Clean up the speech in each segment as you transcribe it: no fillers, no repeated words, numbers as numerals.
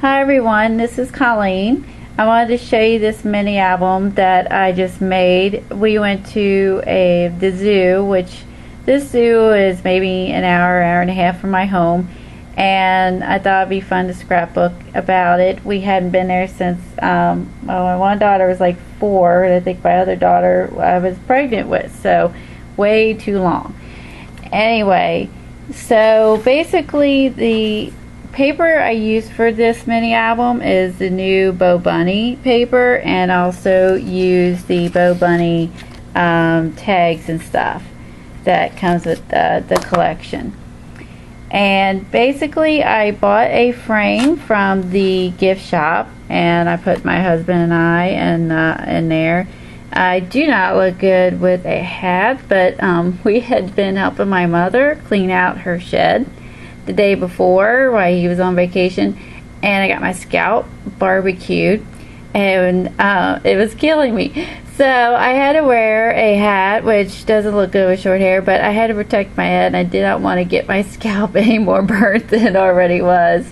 Hi everyone, this is Colleen. I wanted to show you this mini album that I just made. We went to the zoo, which this zoo is maybe an hour and a half from my home, and I thought it'd be fun to scrapbook about it. We hadn't been there since my one daughter was like 4, and I think my other daughter I was pregnant with, so way too long. Anyway, so basically the paper I used for this mini album is the new Bo Bunny paper, and also use the Bo Bunny tags and stuff that comes with the collection. And basically I bought a frame from the gift shop, and I put my husband and I in there. I do not look good with a hat, but we had been helping my mother clean out her shed the day before while he was on vacation, and I got my scalp barbecued, and it was killing me. So I had to wear a hat, which doesn't look good with short hair, but I had to protect my head, and I did not want to get my scalp any more burnt than it already was.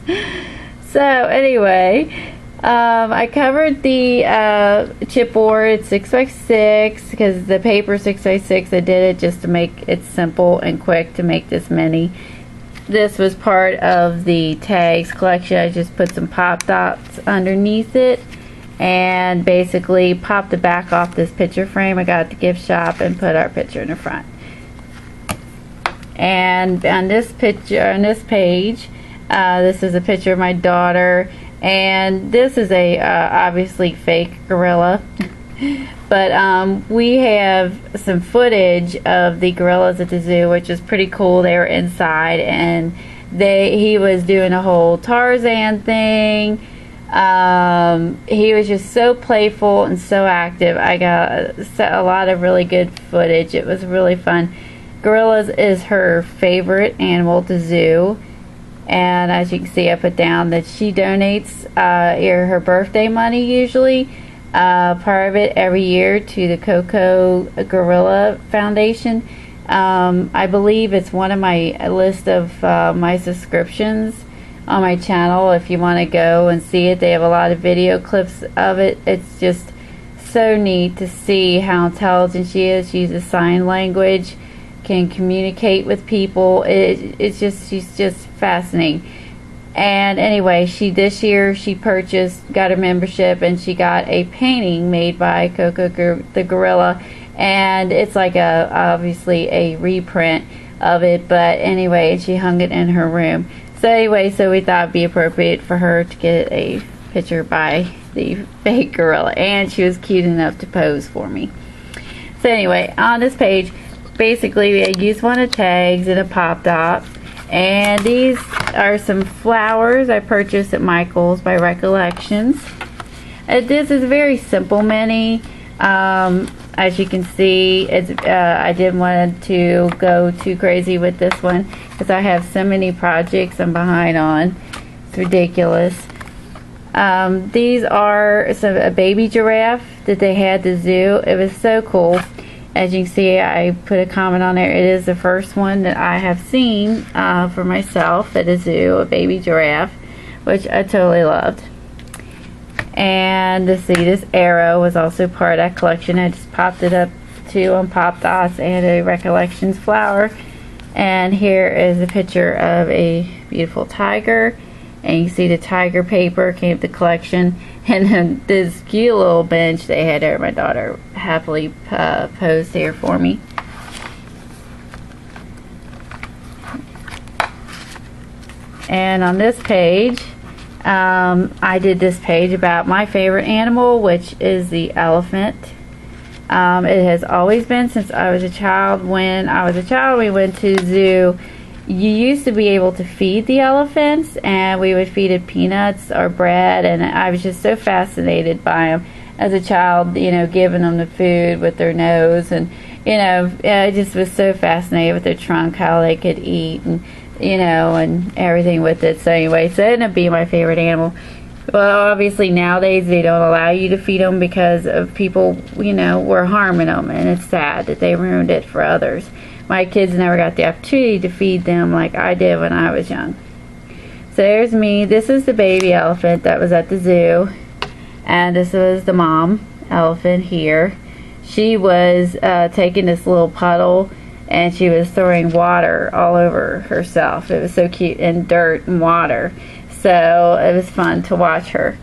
So anyway, I covered the chipboard 6x6 because the paper 6x6. I did it just to make it simple and quick to make this mini. This was part of the tags collection. I just put some pop dots underneath it and basically popped the back off this picture frame I got at the gift shop and put our picture in the front. And on this picture, on this page, this is a picture of my daughter, and this is a obviously fake gorilla. But we have some footage of the gorillas at the zoo, which is pretty cool. They were inside, and he was doing a whole Tarzan thing. He was just so playful and so active. I got a lot of really good footage. It was really fun. Gorillas is her favorite animal at the zoo, and as you can see, I put down that she donates her birthday money usually. Part of it every year to the Coco Gorilla Foundation. I believe it's one of my list of my subscriptions on my channel. If you want to go and see it, they have a lot of video clips of it. It's just so neat to see how intelligent she is. She uses sign language, can communicate with people. She's just fascinating. And anyway, this year she got a membership, and she got a painting made by Coco the gorilla, and it's like obviously a reprint of it, but anyway, she hung it in her room. So anyway, so we thought it'd be appropriate for her to get a picture by the fake gorilla, and she was cute enough to pose for me. So anyway, on this page, basically I used one of the tags and a pop dot. And these are some flowers I purchased at Michael's by Recollections. This is a very simple mini. As you can see, I didn't want to go too crazy with this one because I have so many projects I'm behind on. It's ridiculous. These are a baby giraffe that they had at the zoo. It was so cool. As you can see, I put a comment on there. It is the first one that I have seen for myself at a zoo, a baby giraffe, which I totally loved. And to see, this arrow was also part of that collection. I just popped it up too on Pop Dots and a Recollections flower. And here is a picture of a beautiful tiger. And you see the tiger paper came with the collection. And then this cute little bench they had there. My daughter happily posed here for me. And on this page, I did this page about my favorite animal, which is the elephant. It has always been since I was a child. When I was a child, we went to the zoo. You used to be able to feed the elephants, and we would feed it peanuts or bread, and I was just so fascinated by them as a child, you know, giving them the food with their nose, and you know, I just was so fascinated with their trunk, how they could eat, and you know, and everything with it. So anyway, so it ended up being my favorite animal. Well, obviously nowadays they don't allow you to feed them because of people, you know, were harming them, and it's sad that they ruined it for others. My kids never got the opportunity to feed them like I did when I was young. So there's me. This is the baby elephant that was at the zoo. And this was the mom elephant here. She was taking this little puddle and she was throwing water all over herself. It was so cute, and dirt and water. So it was fun to watch her.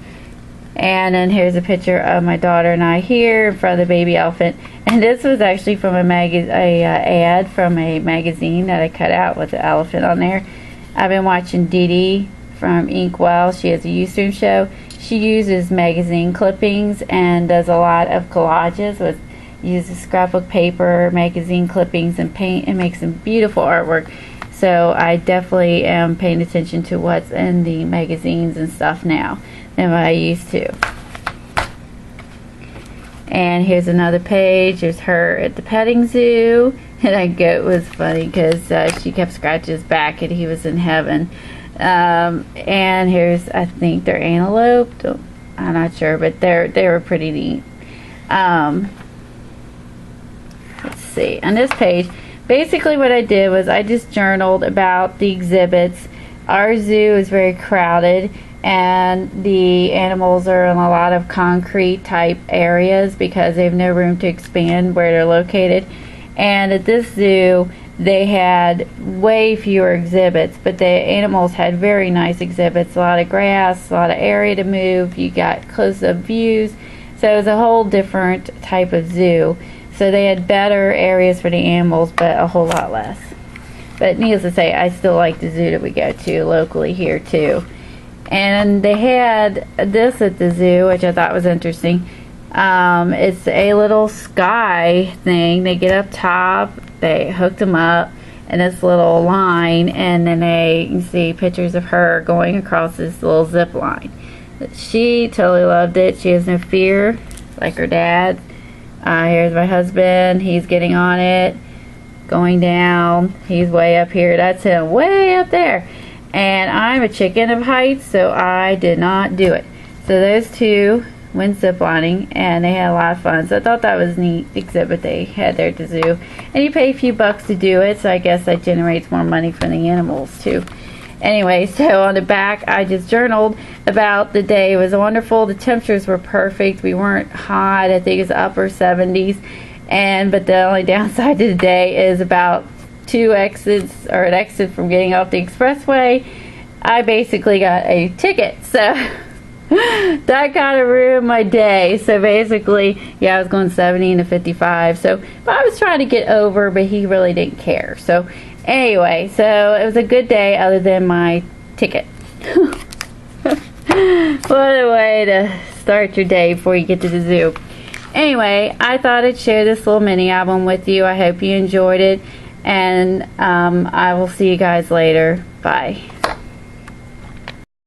And then here's a picture of my daughter and I here in front of the baby elephant. And this was actually from a ad from a magazine that I cut out with the elephant on there. I've been watching Dee Dee from Inkwell. She has a Ustream show. She uses magazine clippings and does a lot of collages with uses scrapbook paper, magazine clippings, and paint, and makes some beautiful artwork. So I definitely am paying attention to what's in the magazines and stuff now than what I used to. And here's another page. There's her at the petting zoo. And that goat was funny because she kept scratching his back and he was in heaven. And here's, I think they're antelope. I'm not sure, but they were pretty neat. Let's see. On this page, basically what I did was I just journaled about the exhibits. Our zoo is very crowded, and the animals are in a lot of concrete type areas because they have no room to expand where they're located. And at this zoo, they had way fewer exhibits, but the animals had very nice exhibits. A lot of grass, a lot of area to move. You got close-up views. So it was a whole different type of zoo. So they had better areas for the animals, but a whole lot less. But needless to say, I still like the zoo that we go to locally here too. And they had this at the zoo, which I thought was interesting. It's a little sky thing. They get up top, they hooked them up in this little line, and then you can see pictures of her going across this little zip line. She totally loved it. She has no fear, like her dad. Here's my husband. He's getting on it, going down. He's way up here. That's him, way up there. And I'm a chicken of heights, so I did not do it. So those two went ziplining, and they had a lot of fun. So I thought that was a neat exhibit they had there at the zoo. And you pay a few bucks to do it, so I guess that generates more money for the animals too. Anyway, so on the back, I just journaled about the day. It was wonderful. The temperatures were perfect. We weren't hot. I think it's upper 70s. But the only downside to the day is about 2 exits, or an exit from getting off the expressway. I basically got a ticket. So that kind of ruined my day. So basically, yeah, I was going 70 into 55. So, but I was trying to get over, but he really didn't care. So anyway, so it was a good day other than my ticket. What a way to start your day before you get to the zoo. Anyway, I thought I'd share this little mini album with you. I hope you enjoyed it, and I will see you guys later. Bye.